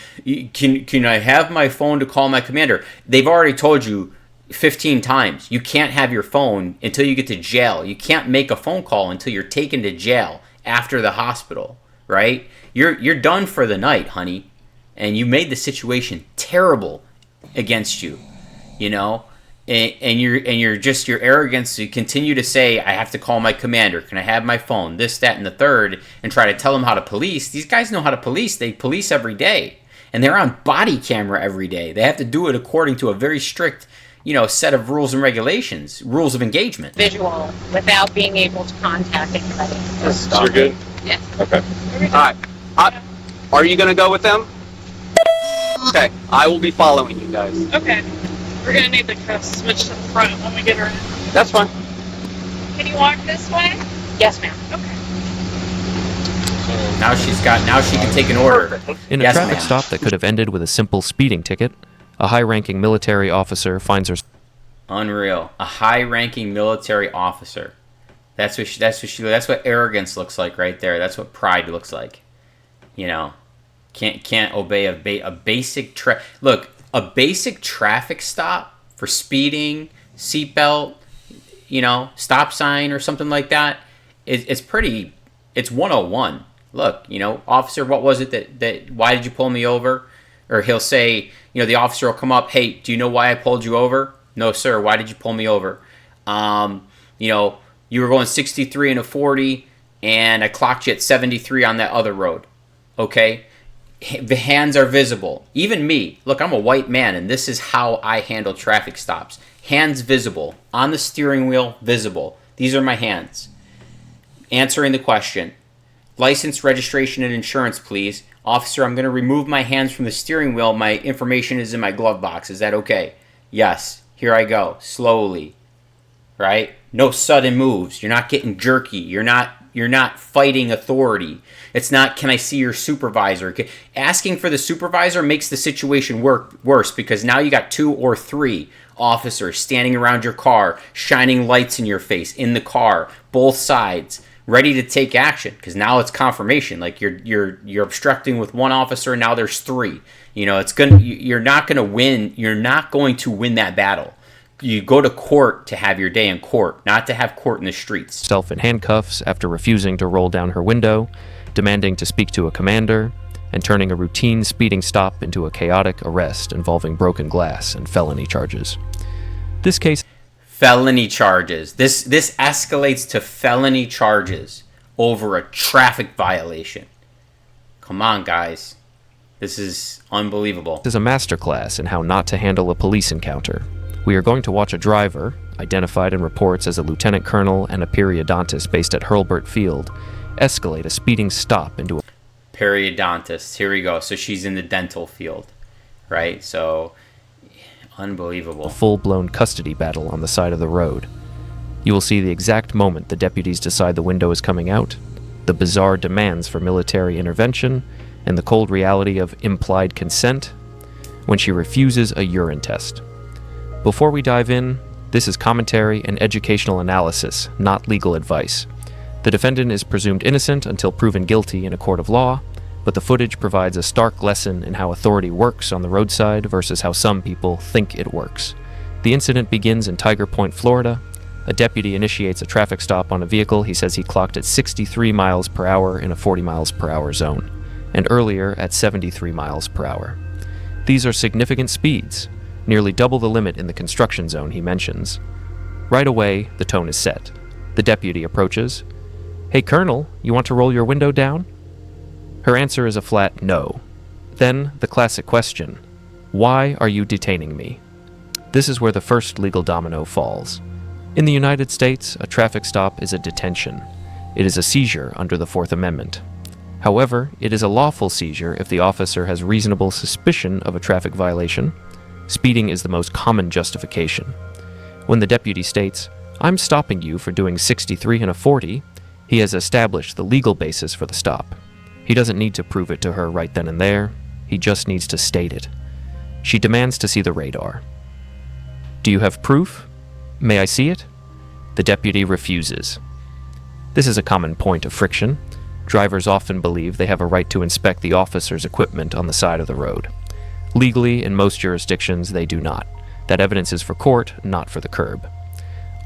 can I have my phone to call my commander? They've already told you 15 times you can't have your phone until you get to jail. You can't make a phone call until you're taken to jail after the hospital, right? You're done for the night, honey. And you made the situation terrible against you, you know? And your arrogance, you continue to say, I have to call my commander. Can I have my phone? This, that, and the third, and try to tell them how to police. These guys know how to police. They police every day. And they're on body camera every day. They have to do it according to a very strict, set of rules and regulations, rules of engagement. Visual without being able to contact anybody. So you're good? Yeah. Okay. All right. Are you going to go with them? Okay. I will be following you guys. Okay. We're gonna need to switch to the front when we get her in. That's fine. Can you walk this way? Yes, ma'am. Okay. Now she can take an order. In a Yes, traffic ma'am. stop that could have ended with a simple speeding ticket, a high-ranking military officer finds her. Unreal. A high-ranking military officer. That's what arrogance looks like right there. That's what pride looks like. Can't obey a basic look. A basic traffic stop for speeding, seatbelt, stop sign or something like that. It's 101. Look, officer, what was it that why did you pull me over? Or he'll say, the officer will come up, hey, do you know why I pulled you over? No, sir. Why did you pull me over? You were going 63 and a 40, and I clocked you at 73 on that other road. Okay? The hands are visible. Even me. Look, I'm a white man, and this is how I handle traffic stops. Hands visible. On the steering wheel, visible. These are my hands. Answering the question. License, registration, and insurance, please. Officer, I'm going to remove my hands from the steering wheel. My information is in my glove box. Is that okay? Yes. Here I go. Slowly. Right? No sudden moves. You're not getting jerky. You're not fighting authority. It's not, can I see your supervisor? Asking for the supervisor makes the situation worse because now you got 2 or 3 officers standing around your car, shining lights in your face, in the car, both sides, ready to take action because now it's confirmation. Like you're obstructing with 1 officer, now there's 3. You're not going to win. You're not going to win that battle. You go to court to have your day in court, not to have court in the streets. Self in handcuffs after refusing to roll down her window, demanding to speak to a commander, and turning a routine speeding stop into a chaotic arrest involving broken glass and felony charges. This case... Felony charges. This escalates to felony charges over a traffic violation. Come on, guys. This is unbelievable. This is a masterclass in how not to handle a police encounter. We are going to watch a driver, identified in reports as a lieutenant colonel and a periodontist based at Hurlburt Field, escalate a speeding stop into a... Periodontist. Here we go. So she's in the dental field, right? So, unbelievable. A full-blown custody battle on the side of the road. You will see the exact moment the deputies decide the window is coming out, the bizarre demands for military intervention, and the cold reality of implied consent when she refuses a urine test. Before we dive in, this is commentary and educational analysis, not legal advice. The defendant is presumed innocent until proven guilty in a court of law, but the footage provides a stark lesson in how authority works on the roadside versus how some people think it works. The incident begins in Tiger Point, Florida. A deputy initiates a traffic stop on a vehicle he says he clocked at 63 miles per hour in a 40 miles per hour zone, and earlier at 73 miles per hour. These are significant speeds, nearly double the limit in the construction zone he mentions. Right away, the tone is set. The deputy approaches. Hey, Colonel, you want to roll your window down? Her answer is a flat no. Then, the classic question, why are you detaining me? This is where the first legal domino falls. In the United States, a traffic stop is a detention. It is a seizure under the Fourth Amendment. However, it is a lawful seizure if the officer has reasonable suspicion of a traffic violation. Speeding is the most common justification. When the deputy states, "I'm stopping you for doing 63 in a 40, he has established the legal basis for the stop. He doesn't need to prove it to her right then and there. He just needs to state it. She demands to see the radar. "Do you have proof? May I see it?" The deputy refuses. This is a common point of friction. Drivers often believe they have a right to inspect the officer's equipment on the side of the road. Legally, in most jurisdictions, they do not. That evidence is for court, not for the curb.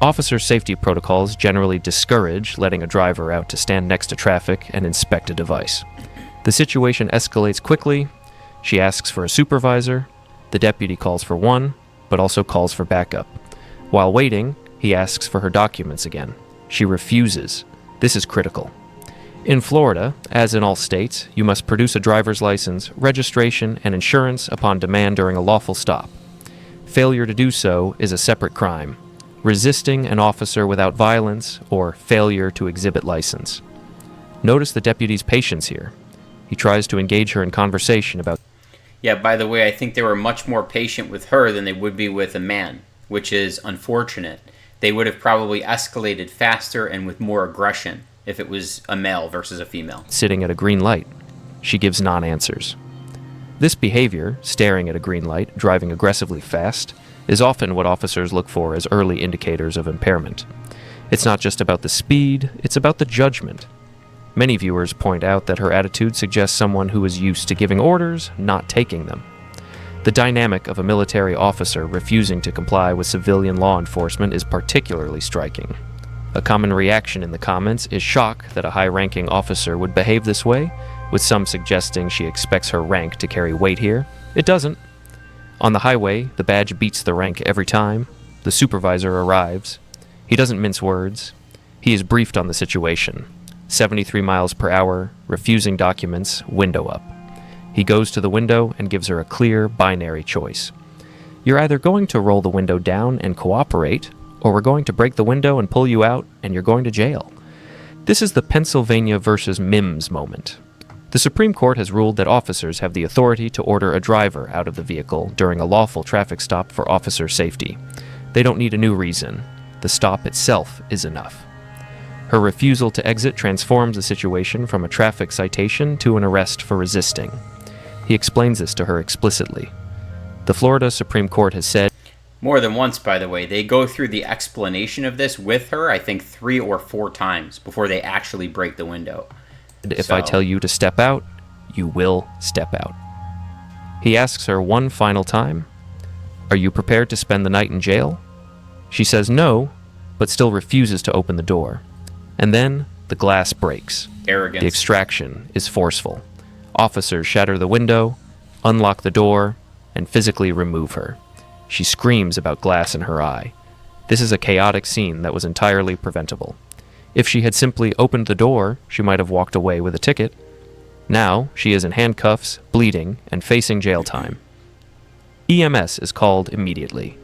Officer safety protocols generally discourage letting a driver out to stand next to traffic and inspect a device. The situation escalates quickly. She asks for a supervisor. The deputy calls for one, but also calls for backup. While waiting, he asks for her documents again. She refuses. This is critical. In Florida, as in all states, you must produce a driver's license, registration, and insurance upon demand during a lawful stop. Failure to do so is a separate crime. Resisting an officer without violence, or failure to exhibit license. Notice the deputy's patience here. He tries to engage her in conversation about... Yeah, by the way, I think they were much more patient with her than they would be with a man, which is unfortunate. They would have probably escalated faster and with more aggression if it was a male versus a female. Sitting at a green light. She gives non-answers. This behavior, staring at a green light, driving aggressively fast, is often what officers look for as early indicators of impairment. It's not just about the speed, it's about the judgment. Many viewers point out that her attitude suggests someone who is used to giving orders, not taking them. The dynamic of a military officer refusing to comply with civilian law enforcement is particularly striking. A common reaction in the comments is shock that a high-ranking officer would behave this way, with some suggesting she expects her rank to carry weight here. It doesn't. On the highway, the badge beats the rank every time. The supervisor arrives. He doesn't mince words. He is briefed on the situation. 73 miles per hour, refusing documents, window up. He goes to the window and gives her a clear, binary choice. You're either going to roll the window down and cooperate, or we're going to break the window and pull you out, and you're going to jail. This is the Pennsylvania versus Mims moment. The Supreme Court has ruled that officers have the authority to order a driver out of the vehicle during a lawful traffic stop for officer safety. They don't need a new reason. The stop itself is enough. Her refusal to exit transforms the situation from a traffic citation to an arrest for resisting. He explains this to her explicitly. The Florida Supreme Court has said... More than once, by the way. They go through the explanation of this with her, I think 3 or 4 times before they actually break the window. If I tell you to step out, you will step out. He asks her one final time, "Are you prepared to spend the night in jail?" She says no, but still refuses to open the door. And then the glass breaks. Arrogance. The extraction is forceful. Officers shatter the window, unlock the door, and physically remove her. She screams about glass in her eye. This is a chaotic scene that was entirely preventable. If she had simply opened the door, she might have walked away with a ticket. Now, she is in handcuffs, bleeding, and facing jail time. EMS is called immediately.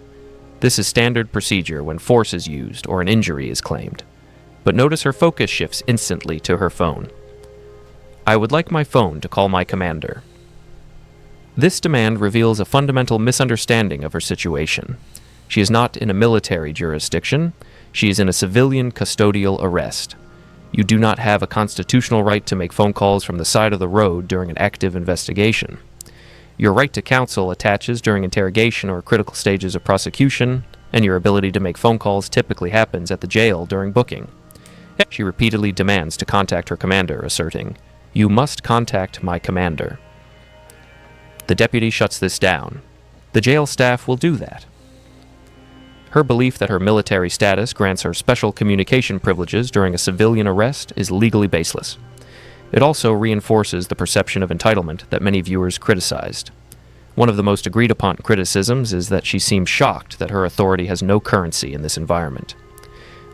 This is standard procedure when force is used or an injury is claimed. But notice her focus shifts instantly to her phone. "I would like my phone to call my commander." This demand reveals a fundamental misunderstanding of her situation. She is not in a military jurisdiction. She is in a civilian custodial arrest. You do not have a constitutional right to make phone calls from the side of the road during an active investigation. Your right to counsel attaches during interrogation or critical stages of prosecution, and your ability to make phone calls typically happens at the jail during booking. She repeatedly demands to contact her commander, asserting, "You must contact my commander." The deputy shuts this down. The jail staff will do that. Her belief that her military status grants her special communication privileges during a civilian arrest is legally baseless. It also reinforces the perception of entitlement that many viewers criticized. One of the most agreed upon criticisms is that she seems shocked that her authority has no currency in this environment.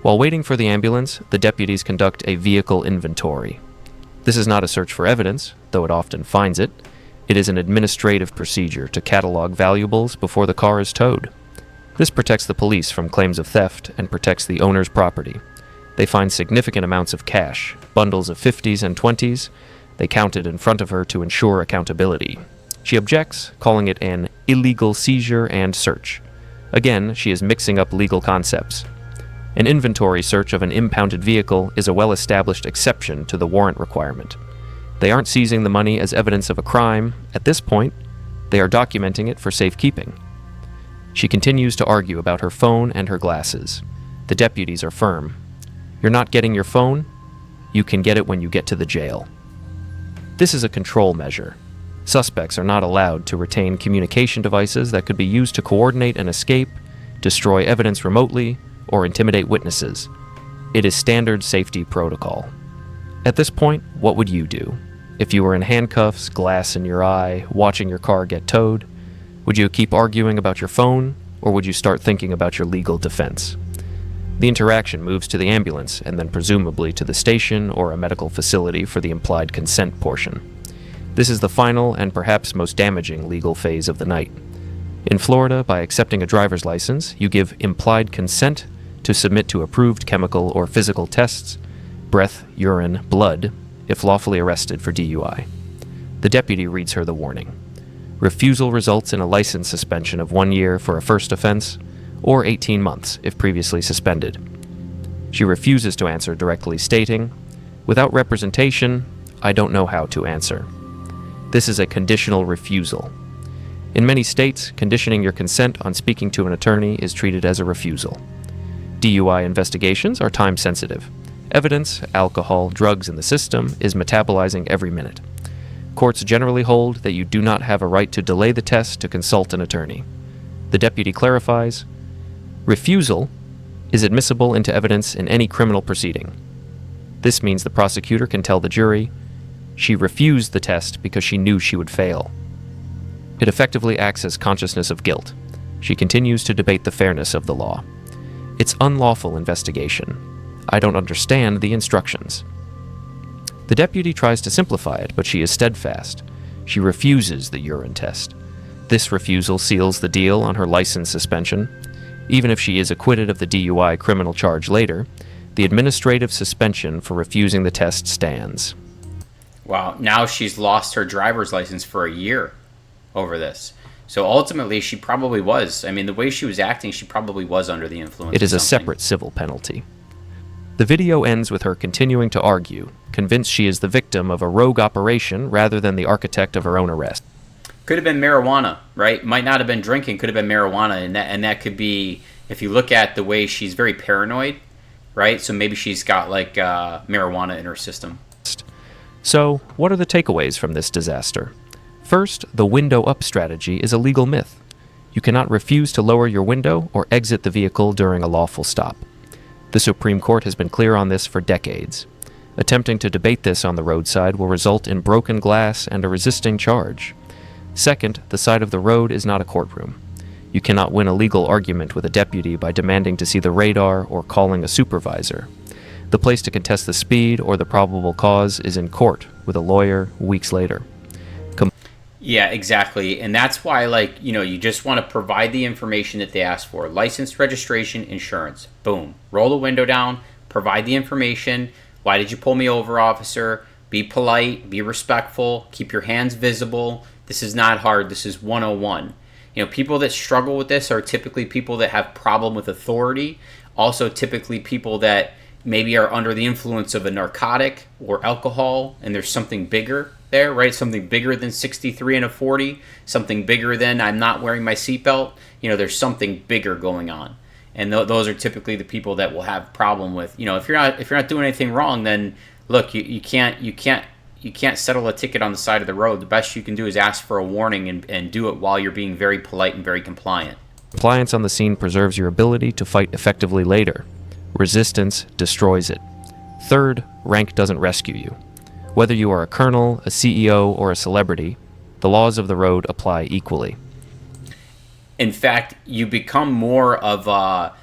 While waiting for the ambulance, the deputies conduct a vehicle inventory. This is not a search for evidence, though it often finds it. It is an administrative procedure to catalog valuables before the car is towed. This protects the police from claims of theft and protects the owner's property. They find significant amounts of cash, bundles of 50s and 20s, They counted in front of her to ensure accountability. She objects, calling it an illegal seizure and search. Again, she is mixing up legal concepts. An inventory search of an impounded vehicle is a well-established exception to the warrant requirement. They aren't seizing the money as evidence of a crime. At this point, they are documenting it for safekeeping. She continues to argue about her phone and her glasses. The deputies are firm. You're not getting your phone? You can get it when you get to the jail. This is a control measure. Suspects are not allowed to retain communication devices that could be used to coordinate an escape, destroy evidence remotely, or intimidate witnesses. It is standard safety protocol. At this point, what would you do? If you were in handcuffs, glass in your eye, watching your car get towed, would you keep arguing about your phone, or would you start thinking about your legal defense? The interaction moves to the ambulance and then presumably to the station or a medical facility for the implied consent portion. This is the final and perhaps most damaging legal phase of the night. In Florida, by accepting a driver's license, you give implied consent to submit to approved chemical or physical tests, breath, urine, blood, if lawfully arrested for DUI. The deputy reads her the warning. Refusal results in a license suspension of 1 year for a first offense, or 18 months if previously suspended. She refuses to answer directly, stating, "Without representation, I don't know how to answer." This is a conditional refusal. In many states, conditioning your consent on speaking to an attorney is treated as a refusal. DUI investigations are time-sensitive. Evidence, alcohol, drugs in the system is metabolizing every minute. Courts generally hold that you do not have a right to delay the test to consult an attorney. The deputy clarifies, refusal is admissible into evidence in any criminal proceeding. This means the prosecutor can tell the jury, she refused the test because she knew she would fail. It effectively acts as consciousness of guilt. She continues to debate the fairness of the law. It's unlawful investigation. I don't understand the instructions. The deputy tries to simplify it, but she is steadfast. She refuses the urine test. This refusal seals the deal on her license suspension. Even if she is acquitted of the DUI criminal charge later, the administrative suspension for refusing the test stands. Wow, now she's lost her driver's license for a year over this. So ultimately, she probably was. I mean, the way she was acting, she probably was under the influence. It is of a something. separate civil penalty. The video ends with her continuing to argue, convinced she is the victim of a rogue operation rather than the architect of her own arrest. Could have been marijuana, right? Might not have been drinking, could have been marijuana, and that could be, if you look at the way she's very paranoid, right? So maybe she's got like marijuana in her system. So, what are the takeaways from this disaster? First, the window up strategy is a legal myth. You cannot refuse to lower your window or exit the vehicle during a lawful stop. The Supreme Court has been clear on this for decades. Attempting to debate this on the roadside will result in broken glass and a resisting charge. Second, the side of the road is not a courtroom. You cannot win a legal argument with a deputy by demanding to see the radar or calling a supervisor. The place to contest the speed or the probable cause is in court with a lawyer weeks later. Yeah, exactly. And that's why, like, you just want to provide the information that they ask for. License, registration, insurance. Boom. Roll the window down. Provide the information. Why did you pull me over, officer? Be polite. Be respectful. Keep your hands visible. This is not hard. This is 101. People that struggle with this are typically people that have problem with authority. Also, typically people that maybe are under the influence of a narcotic or alcohol, and there's something bigger there, right? Something bigger than 63 and a 40, something bigger than I'm not wearing my seatbelt. There's something bigger going on, and those are typically the people that will have problem with. If you're not doing anything wrong, then look, you can't settle a ticket on the side of the road. The best you can do is ask for a warning and do it while you're being very polite and very compliant. Compliance on the scene preserves your ability to fight effectively later. Resistance destroys it. Third, rank doesn't rescue you. Whether you are a colonel, a CEO, or a celebrity, the laws of the road apply equally. In fact, you become more of a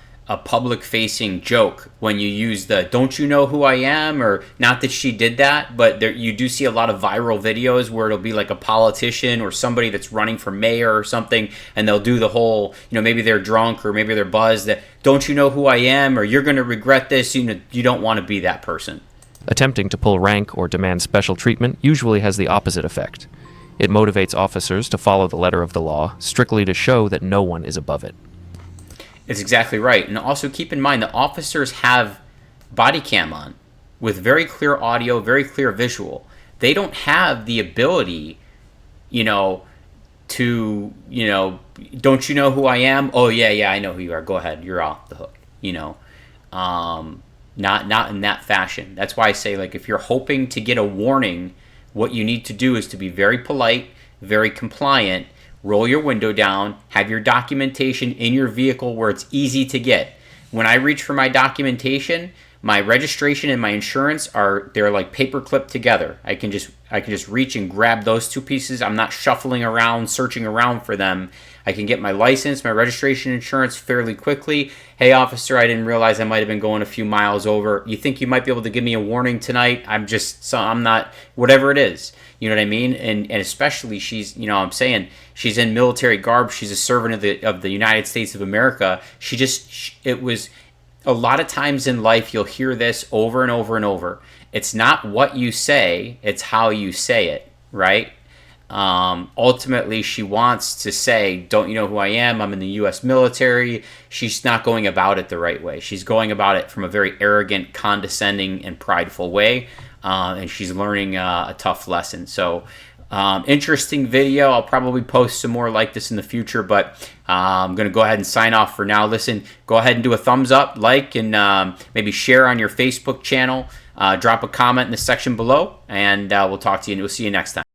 public-facing joke when you use the "don't you know who I am?" or not that she did that, but you do see a lot of viral videos where it'll be like a politician or somebody that's running for mayor or something, and they'll do the whole, maybe they're drunk or maybe they're buzzed, that "don't you know who I am?" or "you're going to regret this." You don't want to be that person. Attempting to pull rank or demand special treatment usually has the opposite effect. It motivates officers to follow the letter of the law, strictly to show that no one is above it. It's exactly right. And also keep in mind that officers have body cam on with very clear audio, very clear visual. They don't have the ability, to, don't you know who I am? Oh, yeah, I know who you are. Go ahead. You're off the hook, Not in that fashion. That's why I say, like, if you're hoping to get a warning, what you need to do is to be very polite, very compliant, roll your window down, have your documentation in your vehicle where it's easy to get. When I reach for my documentation, my registration and my insurance they're like paper clipped together. I can just reach and grab those two pieces. I'm not shuffling around, searching around for them. I can get my license, my registration, insurance fairly quickly. Hey, officer, I didn't realize I might have been going a few miles over. You think you might be able to give me a warning tonight? I'm not, whatever it is. You know what I mean? And especially she's, I'm saying she's in military garb. She's a servant of the United States of America. It was a lot of times in life you'll hear this over and over and over. It's not what you say, it's how you say it, right? Ultimately, she wants to say, don't you know who I am? I'm in the U.S. military. She's not going about it the right way. She's going about it from a very arrogant, condescending, and prideful way. And she's learning a tough lesson. So, interesting video. I'll probably post some more like this in the future, but I'm going to go ahead and sign off for now. Listen, go ahead and do a thumbs up, like, and maybe share on your Facebook channel. Drop a comment in the section below, and we'll talk to you, and we'll see you next time.